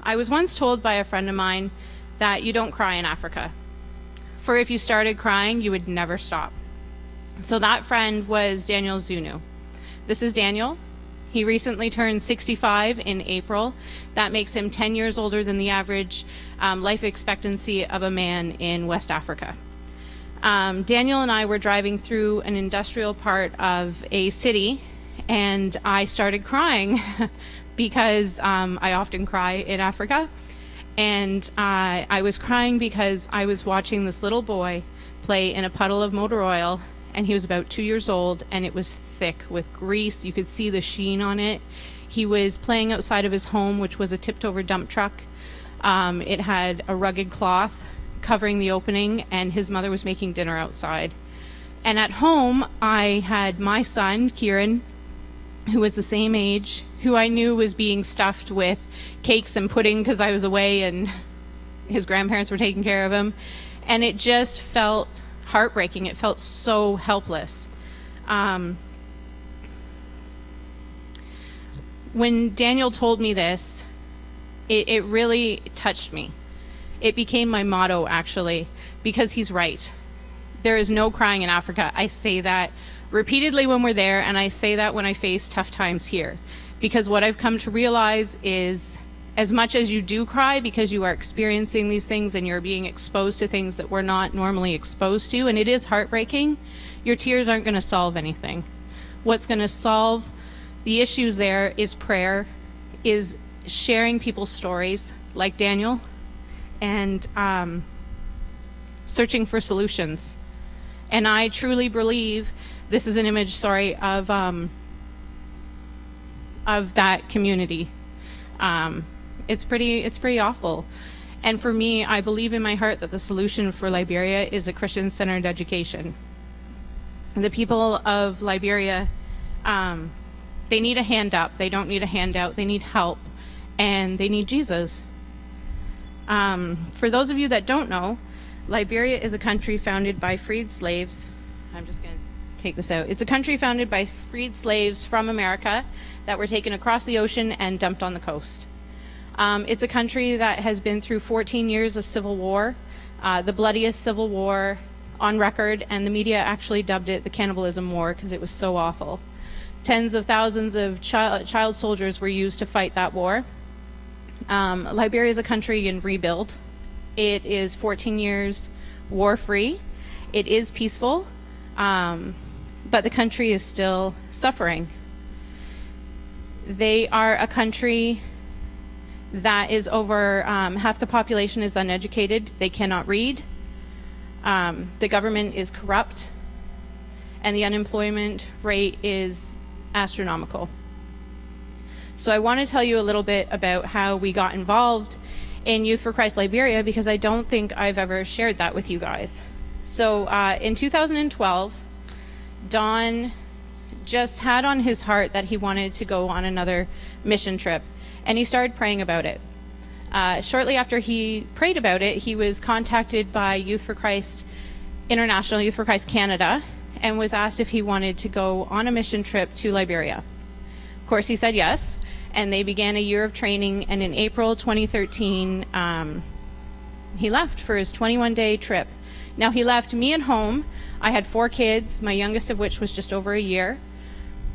I was once told by a friend of mine that you don't cry in Africa. For if you started crying, you would never stop. So that friend was Daniel Zunu. This is Daniel. He recently turned 65 in April. That makes him 10 years older than the average life expectancy of a man in West Africa. Daniel and I were driving through an industrial part of a city, and I started crying because I often cry in Africa. And I was crying because I was watching this little boy play in a puddle of motor oil, and he was about 2 years old, and it was thick with grease. You could see the sheen on it. He was playing outside of his home, which was a tipped-over dump truck. It had a rugged cloth covering the opening, and his mother was making dinner outside. And at home, I had my son, Kieran, who was the same age, who I knew was being stuffed with cakes and pudding because I was away and his grandparents were taking care of him. And it just felt heartbreaking. It felt so helpless. When Daniel told me this, it really touched me. It became my motto, actually, because he's right. There is no crying in Africa. I say that repeatedly when we're there, and I say that when I face tough times here. Because what I've come to realize is, as much as you do cry because you are experiencing these things and you're being exposed to things that we're not normally exposed to, and it is heartbreaking, your tears aren't going to solve anything. What's going to solve the issues there is prayer, is sharing people's stories, like Daniel, and searching for solutions. And I truly believe this is an image, of that community. It's pretty awful. And for me, I believe in my heart that the solution for Liberia is a Christian-centered education. The people of Liberia, they need a hand up. They don't need a handout. They need help, and they need Jesus. For those of you that don't know, Liberia is a country founded by freed slaves. I'm just going to take this out. It's a country founded by freed slaves from America that were taken across the ocean and dumped on the coast. It's a country that has been through 14 years of civil war, the bloodiest civil war on record, and the media actually dubbed it the Cannibalism War because it was so awful. Tens of thousands of child soldiers were used to fight that war. Liberia is a country in rebuild. It is 14 years war-free. It is peaceful, but the country is still suffering. They are a country that is over half the population is uneducated. They cannot read. The government is corrupt, and the unemployment rate is astronomical. So I want to tell you a little bit about how we got involved in Youth for Christ Liberia, because I don't think I've ever shared that with you guys. So in 2012, Don just had on his heart that he wanted to go on another mission trip, and he started praying about it. Shortly after he prayed about it, he was contacted by Youth for Christ International, Youth for Christ Canada, and was asked if he wanted to go on a mission trip to Liberia. Of course, he said yes, and they began a year of training, and in April 2013, he left for his 21-day trip. Now, he left me at home. I had 4 kids, my youngest of which was just over a year.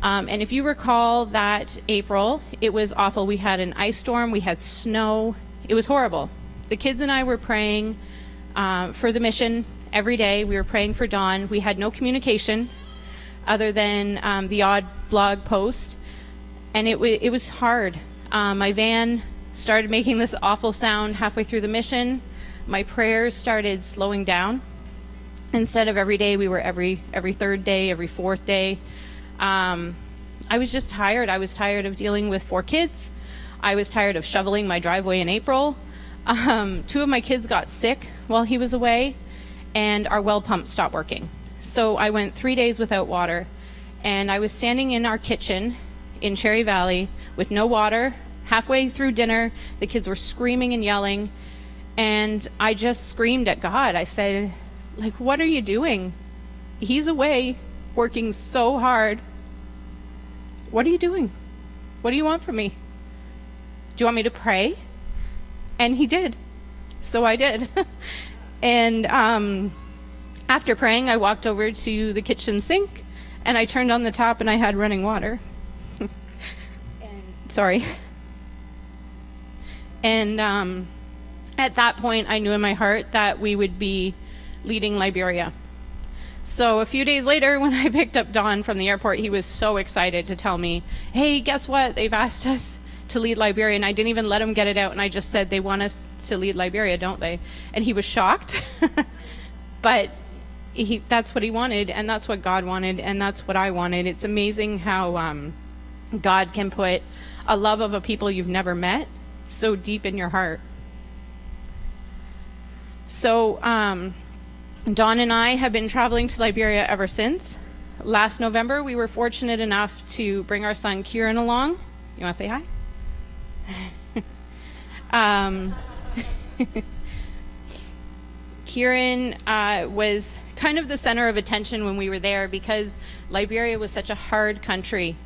And if you recall that April, it was awful. We had an ice storm, we had snow. It was horrible. The kids and I were praying for the mission every day. We were praying for Dawn. We had no communication other than the odd blog post. And it was hard. My van started making this awful sound halfway through the mission. My prayers started slowing down. Instead of every day, we were every third day, every fourth day. I was just tired. I was tired of dealing with 4 kids. I was tired of shoveling my driveway in April. 2 of my kids got sick while he was away, and our well pump stopped working. So I went 3 days without water, and I was standing in our kitchen in Cherry Valley with no water. Halfway through dinner, the kids were screaming and yelling, and I just screamed at God. I said, what are you doing? He's away working so hard. What are you doing? What do you want from me? Do you want me to pray? And he did. So I did. And after praying, I walked over to the kitchen sink, and I turned on the tap, and I had running water. Sorry. And at that point, I knew in my heart that we would be leading Liberia. So a few days later, when I picked up Don from the airport, he was so excited to tell me, hey, guess what? They've asked us to lead Liberia. And I didn't even let him get it out. And I just said, they want us to lead Liberia, don't they? And he was shocked. But that's what he wanted, and that's what God wanted, and that's what I wanted. It's amazing how God can put a love of a people you've never met so deep in your heart. So Dawn and I have been traveling to Liberia ever since. Last November, we were fortunate enough to bring our son Kieran along. You want to say hi? Kieran was kind of the center of attention when we were there because Liberia was such a hard country.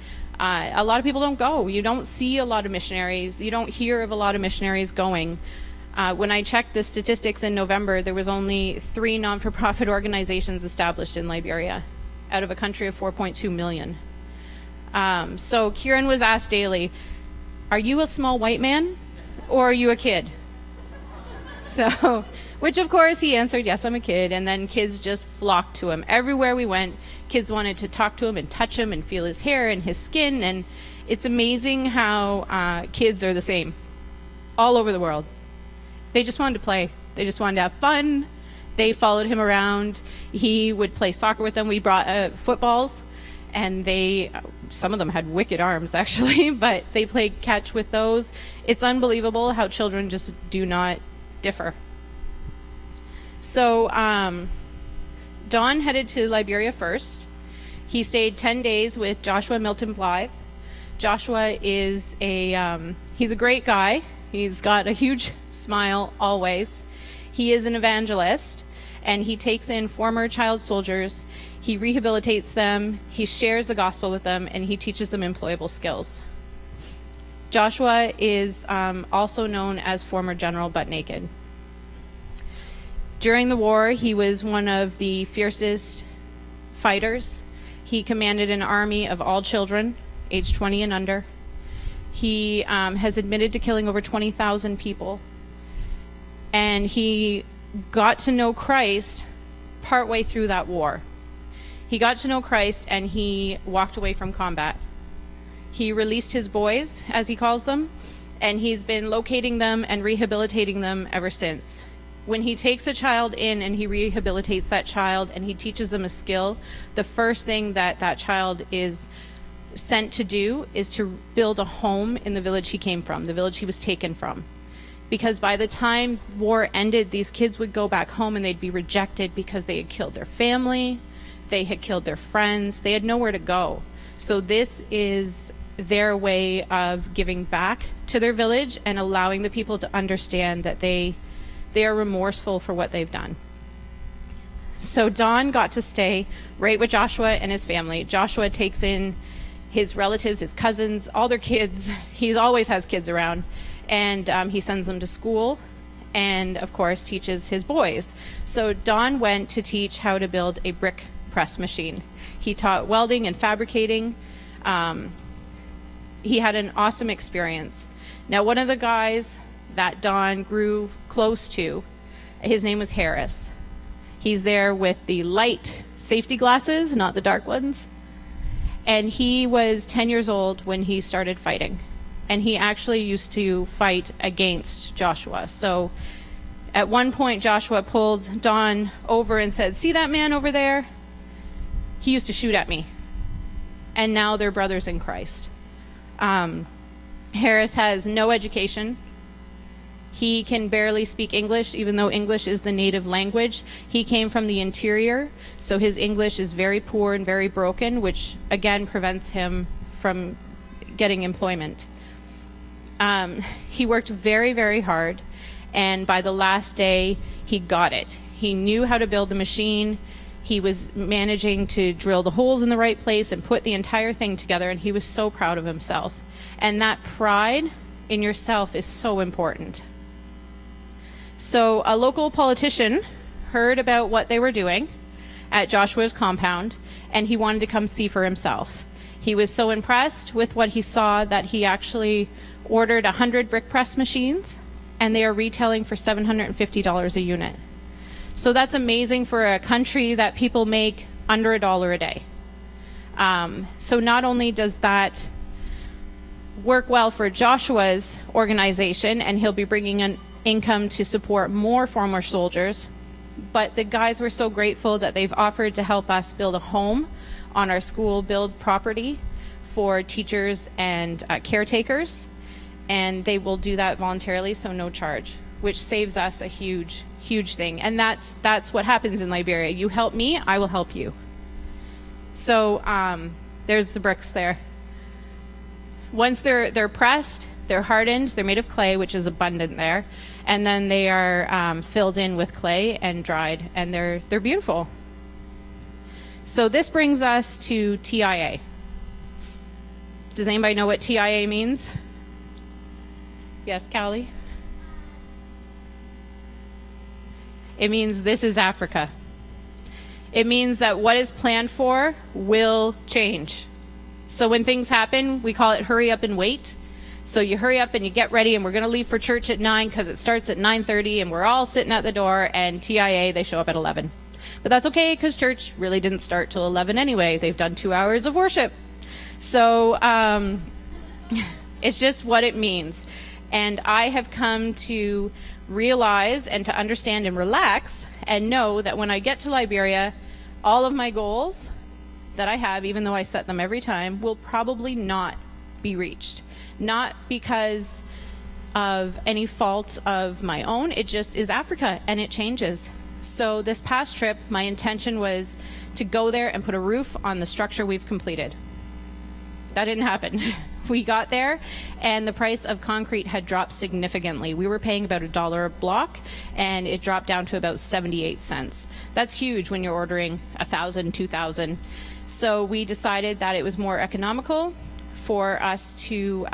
A lot of people don't go. You don't see a lot of missionaries. You don't hear of a lot of missionaries going. When I checked the statistics in November, there was only 3 non-for-profit organizations established in Liberia out of a country of 4.2 million. So Kieran was asked daily, are you a small white man or are you a kid? So, which of course he answered, yes, I'm a kid. And then kids just flocked to him. Everywhere we went, kids wanted to talk to him and touch him and feel his hair and his skin. And it's amazing how kids are the same all over the world. They just wanted to play. They just wanted to have fun. They followed him around. He would play soccer with them. We brought footballs, and some of them had wicked arms, actually, but they played catch with those. It's unbelievable how children just do not differ. So Don headed to Liberia first. He stayed 10 days with Joshua Milton Blythe. Joshua is he's a great guy. He's got a huge smile always. He is an evangelist, and he takes in former child soldiers. He rehabilitates them, he shares the gospel with them, and he teaches them employable skills. Joshua is also known as former General Butt Naked. During the war, he was one of the fiercest fighters. He commanded an army of all children, age 20 and under. He has admitted to killing over 20,000 people. And he got to know Christ partway through that war. He got to know Christ and he walked away from combat. He released his boys, as he calls them, and he's been locating them and rehabilitating them ever since. When he takes a child in and he rehabilitates that child and he teaches them a skill, the first thing that child is sent to do is to build a home in the village he came from, the village he was taken from. Because by the time war ended, these kids would go back home and they'd be rejected because they had killed their family, they had killed their friends, they had nowhere to go. So this is their way of giving back to their village and allowing the people to understand that they are remorseful for what they've done. So Don got to stay right with Joshua and his family. Joshua takes in his relatives, his cousins, all their kids. He always has kids around. And he sends them to school and, of course, teaches his boys. So Don went to teach how to build a brick press machine. He taught welding and fabricating. He had an awesome experience. Now, one of the guys that Don grew close to, his name was Harris. He's there with the light safety glasses, not the dark ones. And he was 10 years old when he started fighting. And he actually used to fight against Joshua. So at one point, Joshua pulled Don over and said, "See that man over there? He used to shoot at me." And now they're brothers in Christ. Harris has no education. He can barely speak English, even though English is the native language. He came from the interior, so his English is very poor and very broken, which again prevents him from getting employment. He worked very, very hard, and by the last day, he got it. He knew how to build the machine. He was managing to drill the holes in the right place and put the entire thing together, and he was so proud of himself. And that pride in yourself is so important. So a local politician heard about what they were doing at Joshua's compound, and he wanted to come see for himself. He was so impressed with what he saw that he actually ordered 100 brick press machines, and they are retailing for $750 a unit. So that's amazing for a country that people make under $1 a day. So not only does that work well for Joshua's organization, and he'll be bringing an income to support more former soldiers, but the guys were so grateful that they've offered to help us build a home on our school build property for teachers and caretakers, and they will do that voluntarily, so no charge, which saves us a huge thing. And that's what happens in Liberia. You help me, I will help you. So there's the bricks there. Once they're pressed, they're hardened, they're made of clay, which is abundant there, and then they are filled in with clay and dried, and they're beautiful. So this brings us to TIA. Does anybody know what TIA means? Yes, Callie? It means this is Africa. It means that what is planned for will change. So when things happen, we call it hurry up and wait. So you hurry up and you get ready, and we're going to leave for church at 9 because it starts at 9:30, and we're all sitting at the door, and TIA, they show up at 11. But that's okay because church really didn't start till 11 anyway. They've done 2 hours of worship. So it's just what it means. And I have come to realize and to understand and relax and know that when I get to Liberia, all of my goals that I have, even though I set them every time, will probably not be reached. Not because of any fault of my own. It just is Africa, and it changes. So this past trip, my intention was to go there and put a roof on the structure we've completed. That didn't happen. We got there, and the price of concrete had dropped significantly. We were paying about $1 a block, and it dropped down to about 78 cents. That's huge when you're ordering 1,000, 2,000. So we decided that it was more economical for us to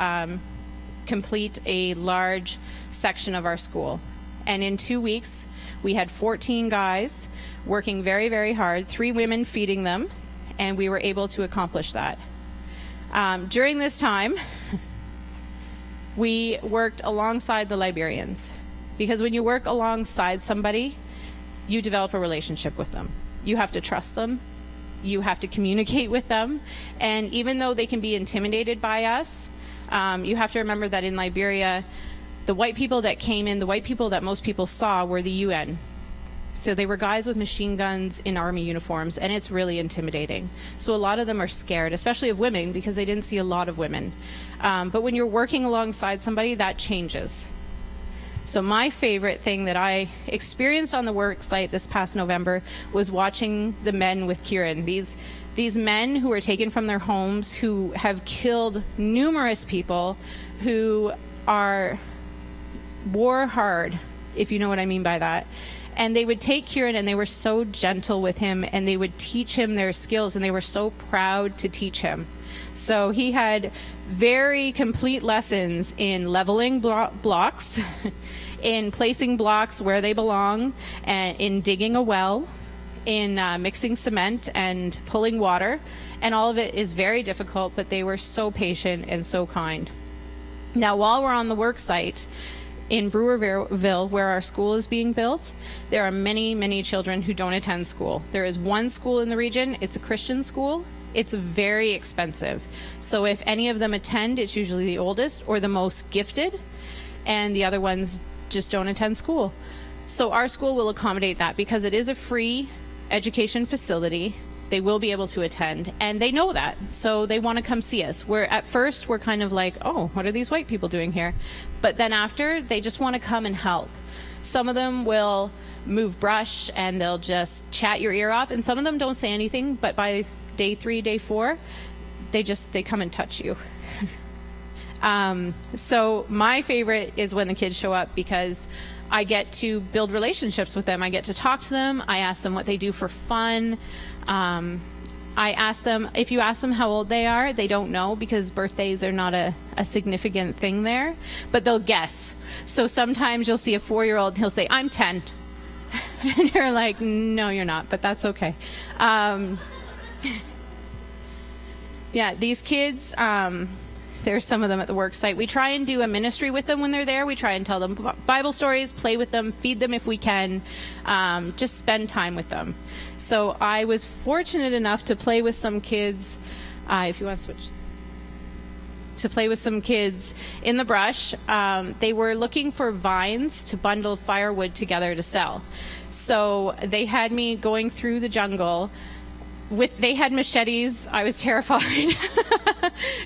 complete a large section of our school. And in 2 weeks, we had 14 guys working very, very hard, 3 women feeding them, and we were able to accomplish that. During this time, we worked alongside the Liberians, because when you work alongside somebody, you develop a relationship with them. You have to trust them. You have to communicate with them. And even though they can be intimidated by us, you have to remember that in Liberia, the white people that came in, the white people that most people saw were the UN. So they were guys with machine guns in army uniforms, and it's really intimidating. So a lot of them are scared, especially of women, because they didn't see a lot of women. But when you're working alongside somebody, that changes. So my favorite thing that I experienced on the work site this past November was watching the men with Kieran. These men who were taken from their homes, who have killed numerous people, who are war hard, if you know what I mean by that. And they would take Kieran, and they were so gentle with him, and they would teach him their skills, and they were so proud to teach him. So he had very complete lessons in leveling blocks, in placing blocks where they belong, and in digging a well, in mixing cement and pulling water. And all of it is very difficult, but they were so patient and so kind. Now, while we're on the work site, in Brewerville, where our school is being built, there are many, many children who don't attend school. There is one school in the region. It's a Christian school. It's very expensive. So if any of them attend, it's usually the oldest or the most gifted, and the other ones just don't attend school. So our school will accommodate that because it is a free education facility. They will be able to attend, and they know that, so they want to come see us. At first we're kind of like, oh, what are these white people doing here? But then after, they just want to come and help. Some of them will move brush, and they'll just chat your ear off, and some of them don't say anything, but by day 3, day 4, they come and touch you. So my favorite is when the kids show up, because I get to build relationships with them. I get to talk to them. I ask them what they do for fun. I ask them, if you ask them how old they are, they don't know because birthdays are not a significant thing there, but they'll guess. So sometimes you'll see a 4-year-old and he'll say, I'm 10. And you're like, no, you're not, but that's okay. Yeah, these kids, there's some of them at the work site. We try and do a ministry with them when they're there. We try and tell them Bible stories, play with them, feed them if we can, just spend time with them. So I was fortunate enough to play with some kids, if you want to switch, to play with some kids in the brush. They were looking for vines to bundle firewood together to sell. So they had me going through the jungle. They had machetes. I was terrified.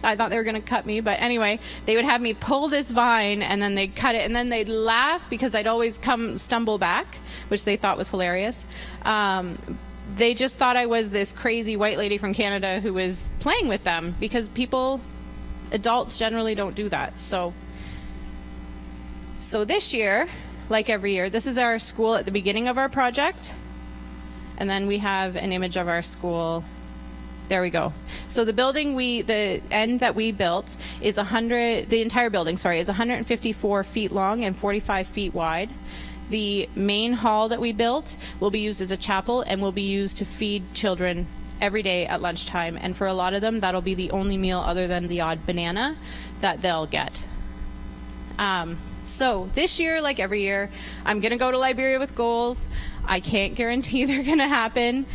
I thought they were going to cut me, but anyway, they would have me pull this vine and then they'd cut it and then they'd laugh because I'd always stumble back, which they thought was hilarious. They just thought I was this crazy white lady from Canada who was playing with them because adults generally don't do that. So this year, like every year, this is our school at the beginning of our project. And then we have an image of our school. There we go. So the building the end that we built is the entire building, is 154 feet long and 45 feet wide. The main hall that we built will be used as a chapel and will be used to feed children every day at lunchtime. And for a lot of them, that'll be the only meal other than the odd banana that they'll get. So this year, like every year, I'm going to go to Liberia with goals. I can't guarantee they're going to happen,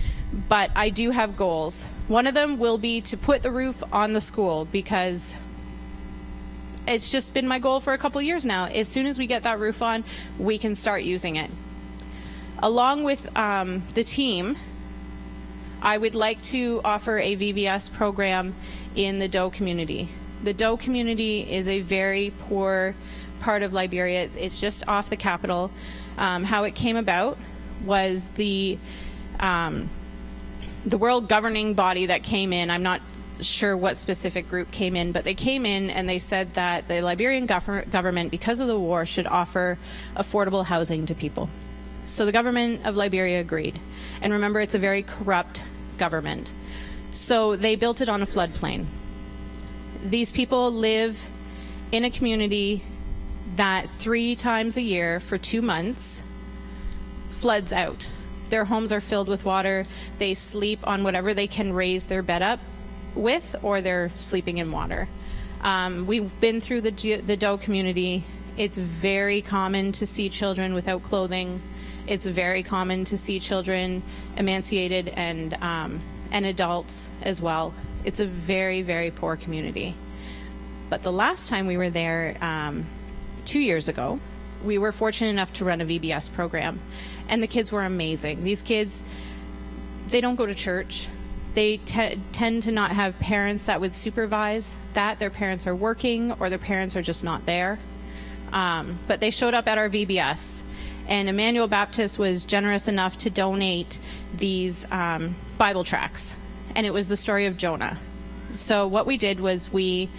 but I do have goals. One of them will be to put the roof on the school because it's just been my goal for a couple years now. As soon as we get that roof on, we can start using it. Along with the team, I would like to offer a VBS program in the Doe community. The Doe community is a very poor part of Liberia. It's just off the capital. How it came about was the world governing body that came in. I'm not sure what specific group came in, but they came in and they said that the Liberian government, because of the war, should offer affordable housing to people. So the government of Liberia agreed. And remember, it's a very corrupt government. So they built it on a floodplain. These people live in a community that 3 times a year for 2 months floods out. Their homes are filled with water. They sleep on whatever they can raise their bed up with, or they're sleeping in water. We've been through the Doe community. It's very common to see children without clothing. It's very common to see children emaciated and adults as well. It's a very, very poor community. But the last time we were there, 2 years ago, we were fortunate enough to run a VBS program, and the kids were amazing. These kids, they don't go to church. They tend to not have parents that would supervise that. Their parents are working or their parents are just not there. But they showed up at our VBS, and Emmanuel Baptist was generous enough to donate these Bible tracts, and it was the story of Jonah. So what we did was we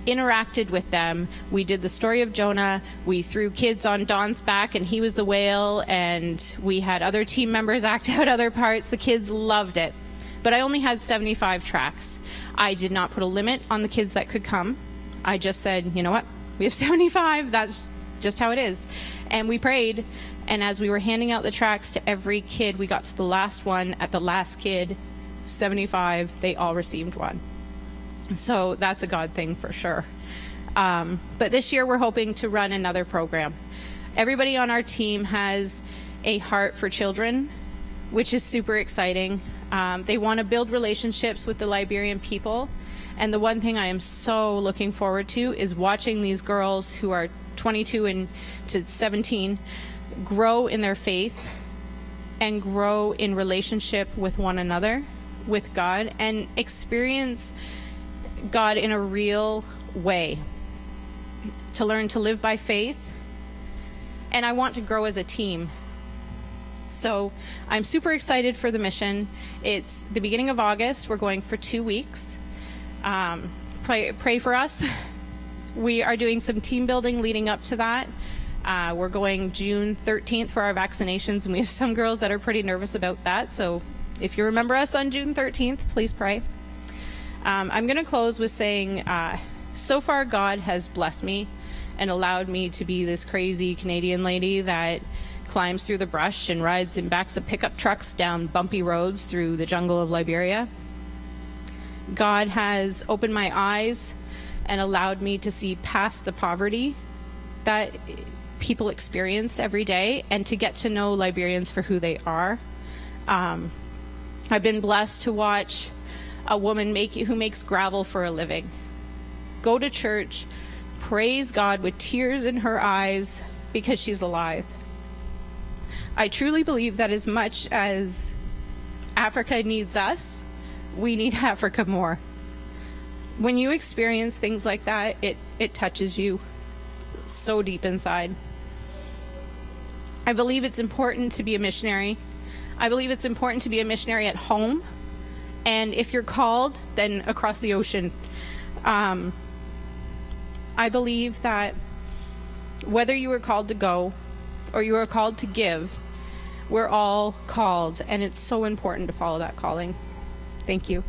interacted with them. We did the story of Jonah. We threw kids on Don's back and he was the whale, and we had other team members act out other parts. The kids loved it. But I only had 75 tracks. I did not put a limit on the kids that could come. I just said, you know what? We have 75. That's just how it is. And we prayed, and as we were handing out the tracts to every kid, we got to the last one. At the last kid, 75, they all received one. So that's a God thing for sure. But this year we're hoping to run another program. Everybody on our team has a heart for children, which is super exciting. They want to build relationships with the Liberian people. And the one thing I am so looking forward to is watching these girls who are 22 to 17 grow in their faith and grow in relationship with one another, with God, and experience God in a real way, to learn to live by faith. And I want to grow as a team. So I'm super excited for the mission. It's the beginning of August. We're going for 2 weeks. Pray for us. We are doing some team building leading up to that. We're going June 13th for our vaccinations, and we have some girls that are pretty nervous about that. So if you remember us on June 13th, please pray. I'm going to close with saying, so far God has blessed me and allowed me to be this crazy Canadian lady that climbs through the brush and rides in backs of pickup trucks down bumpy roads through the jungle of Liberia. God has opened my eyes and allowed me to see past the poverty that people experience every day and to get to know Liberians for who they are. I've been blessed to watch a woman who makes gravel for a living go to church, praise God with tears in her eyes because she's alive. I truly believe that as much as Africa needs us, we need Africa more. When you experience things like that, it touches you so deep inside. I believe it's important to be a missionary. I believe it's important to be a missionary at home. And if you're called, then across the ocean. I believe that whether you are called to go or you are called to give, we're all called, and it's so important to follow that calling. Thank you.